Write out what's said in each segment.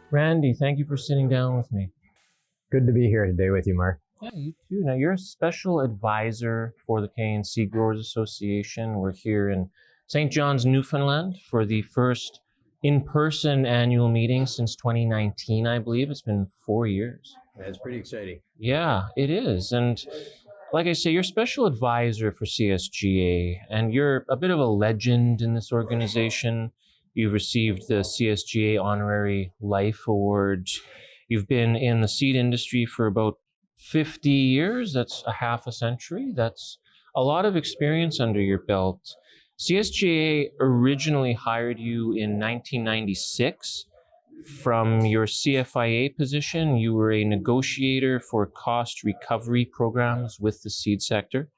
Randy, thank you for sitting down with me. Good to be here today with you, Mark. Yeah, you too. Now, you're a special advisor for the Canadian Seed Growers Association. We're here in St. John's, Newfoundland for the first in-person annual meeting since 2019, I believe. It's been 4 years. That's pretty exciting. Yeah, it is. And like I say, you're special advisor for CSGA, and you're a bit of a legend in this organization. You've received the CSGA Honorary Life Award. You've been in the seed industry for about 50 years. That's a half a century. That's a lot of experience under your belt. CSGA originally hired you in 1996 from your CFIA position. You were a negotiator for cost recovery programs with the seed sector.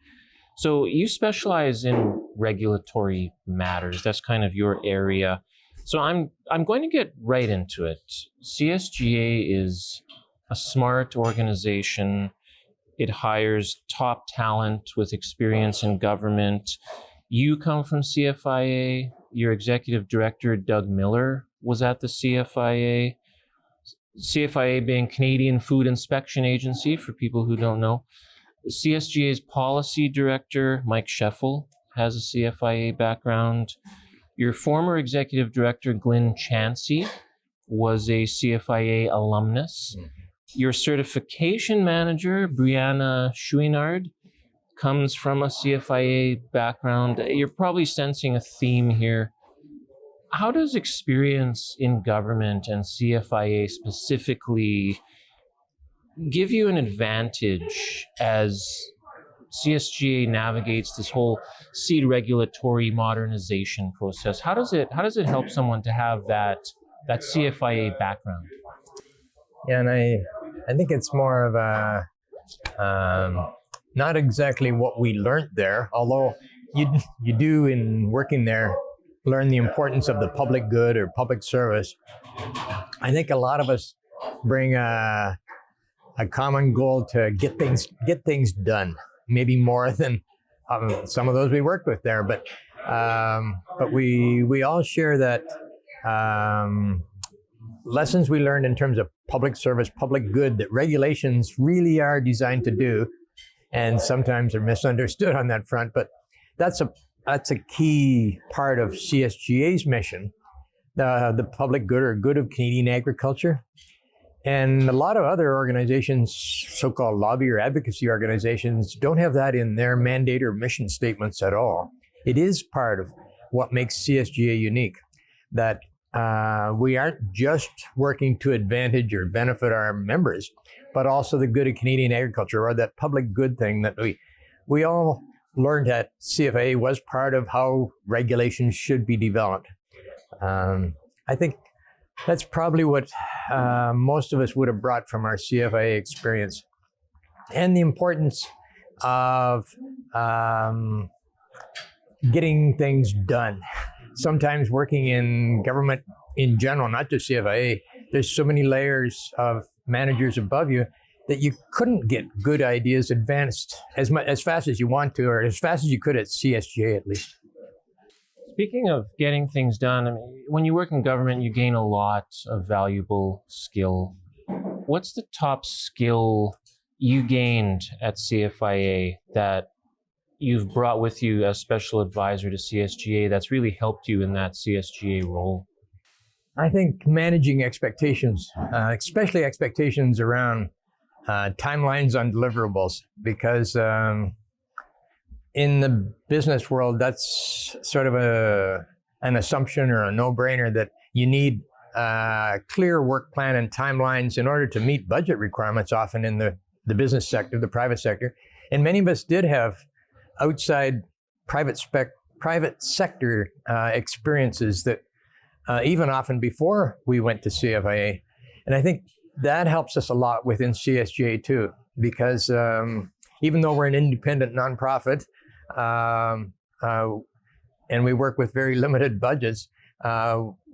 So you specialize in regulatory matters. That's kind of your area. So I'm going to get right into it. CSGA is a smart organization. It hires top talent with experience in government. You come from CFIA. Your executive director, Doug Miller, was at the CFIA. CFIA being Canadian Food Inspection Agency, for people who don't know. CSGA's policy director, Mike Scheffel, has a CFIA background. Your former executive director, Glenn Chansey, was a CFIA alumnus. Your certification manager, Brianna Chouinard, comes from a CFIA background. You're probably sensing a theme here. How does experience in government and CFIA specifically give you an advantage as CSGA navigates this whole seed regulatory modernization process? How does it help someone to have that CFIA background? Yeah, and I think it's more of a not exactly what we learned there, although you do in working there learn the importance of the public good or public service. I think a lot of us bring a common goal to get things done, maybe more than some of those we worked with there, but we all share that lessons we learned in terms of public service, public good, that regulations really are designed to do, and sometimes are misunderstood on that front. But that's a key part of CSGA's mission, the public good or good of Canadian agriculture. And a lot of other organizations, so-called lobby or advocacy organizations, don't have that in their mandate or mission statements at all. It is part of what makes CSGA unique, that we aren't just working to advantage or benefit our members, but also the good of Canadian agriculture, or that public good thing that we all learned at CFA was part of how regulations should be developed. I think that's probably what most of us would have brought from our CFA experience, and the importance of getting things done. Sometimes working in government in general, not just CFIA, there's so many layers of managers above you that you couldn't get good ideas advanced as fast as you want to, or as fast as you could at CSGA at least. Speaking of getting things done, I mean, when you work in government, you gain a lot of valuable skill. What's the top skill you gained at CFIA that you've brought with you as special advisor to CSGA that's really helped you in that CSGA role? I think managing expectations, especially expectations around timelines on deliverables, because in the business world, that's sort of an assumption or a no-brainer that you need a clear work plan and timelines in order to meet budget requirements, often in the business sector, the private sector. And many of us did have outside private sector experiences that even often before we went to CFIA. And I think that helps us a lot within CSGA too, because even though we're an independent nonprofit and we work with very limited budgets,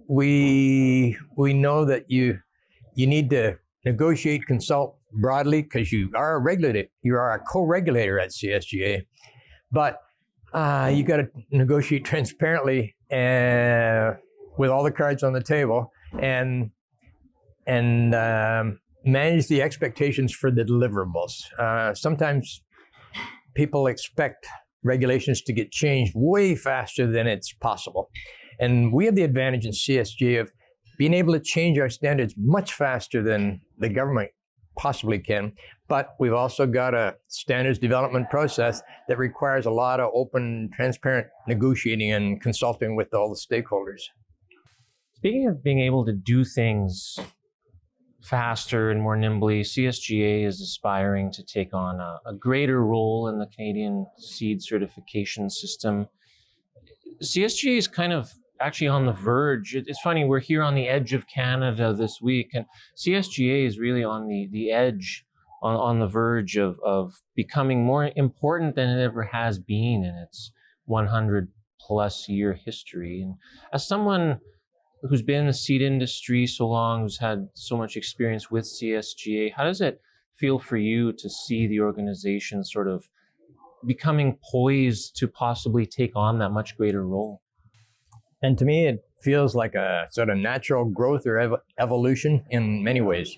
we know that you need to negotiate, consult broadly, because you are a regulator, you are a co-regulator at CSGA, but you got to negotiate transparently with all the cards on the table, and manage the expectations for the deliverables. Sometimes people expect regulations to get changed way faster than it's possible. And we have the advantage in CSGA of being able to change our standards much faster than the government possibly can. But we've also got a standards development process that requires a lot of open, transparent negotiating and consulting with all the stakeholders. Speaking of being able to do things faster and more nimbly, CSGA is aspiring to take on a greater role in the Canadian seed certification system. CSGA is kind of actually on the verge. It's funny, we're here on the edge of Canada this week, and CSGA is really on the edge, on the verge of becoming more important than it ever has been in its 100 plus year history. And as someone who's been in the seed industry so long, who's had so much experience with CSGA, how does it feel for you to see the organization sort of becoming poised to possibly take on that much greater role? And to me, it feels like a sort of natural growth or evolution in many ways.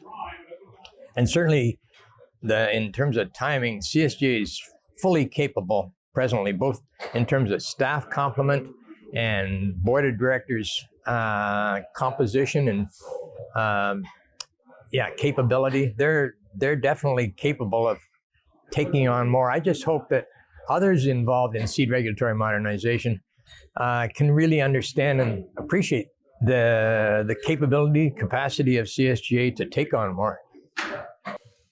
And certainly, in terms of timing, CSGA is fully capable presently, both in terms of staff complement and board of directors composition and capability. They're definitely capable of taking on more. I just hope that others involved in seed regulatory modernization can really understand and appreciate the capacity of CSGA to take on more.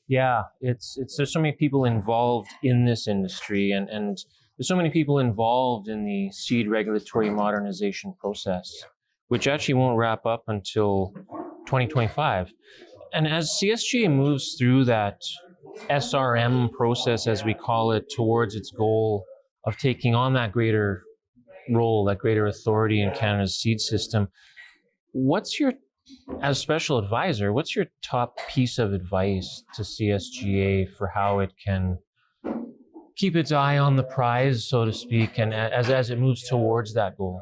Yeah, there's so many people involved in this industry, and there's so many people involved in the seed regulatory modernization process, which actually won't wrap up until 2025. And as CSGA moves through that SRM process, as we call it, towards its goal of taking on that greater role, that greater authority in Canada's seed system, as special advisor, what's your top piece of advice to CSGA for how it can keep its eye on the prize, so to speak, and as it moves towards that goal?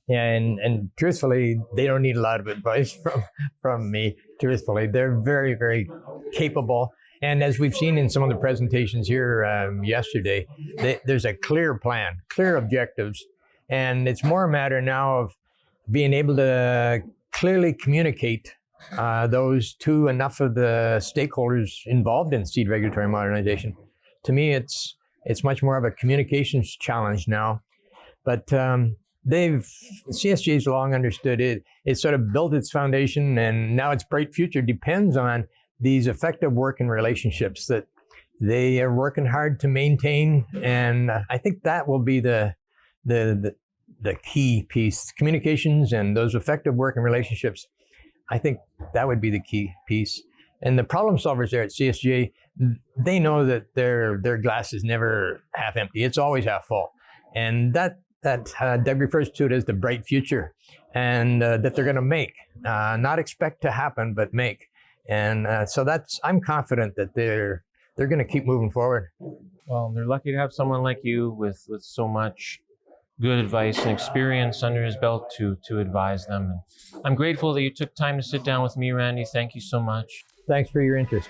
Yeah, and truthfully, they don't need a lot of advice from me, truthfully. They're very, very capable. And as we've seen in some of the presentations here yesterday, there's a clear plan, clear objectives. And it's more a matter now of being able to clearly communicate those to enough of the stakeholders involved in seed regulatory modernization. To me, it's much more of a communications challenge now. But CSGA's long understood it. It sort of built its foundation, and now its bright future depends on these effective working relationships that they are working hard to maintain. And I think that will be the key piece. Communications and those effective working relationships, I think that would be the key piece. And the problem solvers there at CSGA, they know that their glass is never half empty. It's always half full. And that Doug refers to it as the bright future, and that they're going to make, not expect to happen, but make. And so I'm confident that they're going to keep moving forward. Well, they're lucky to have someone like you with so much good advice and experience under his belt to advise them. And I'm grateful that you took time to sit down with me, Randy. Thank you so much. Thanks for your interest.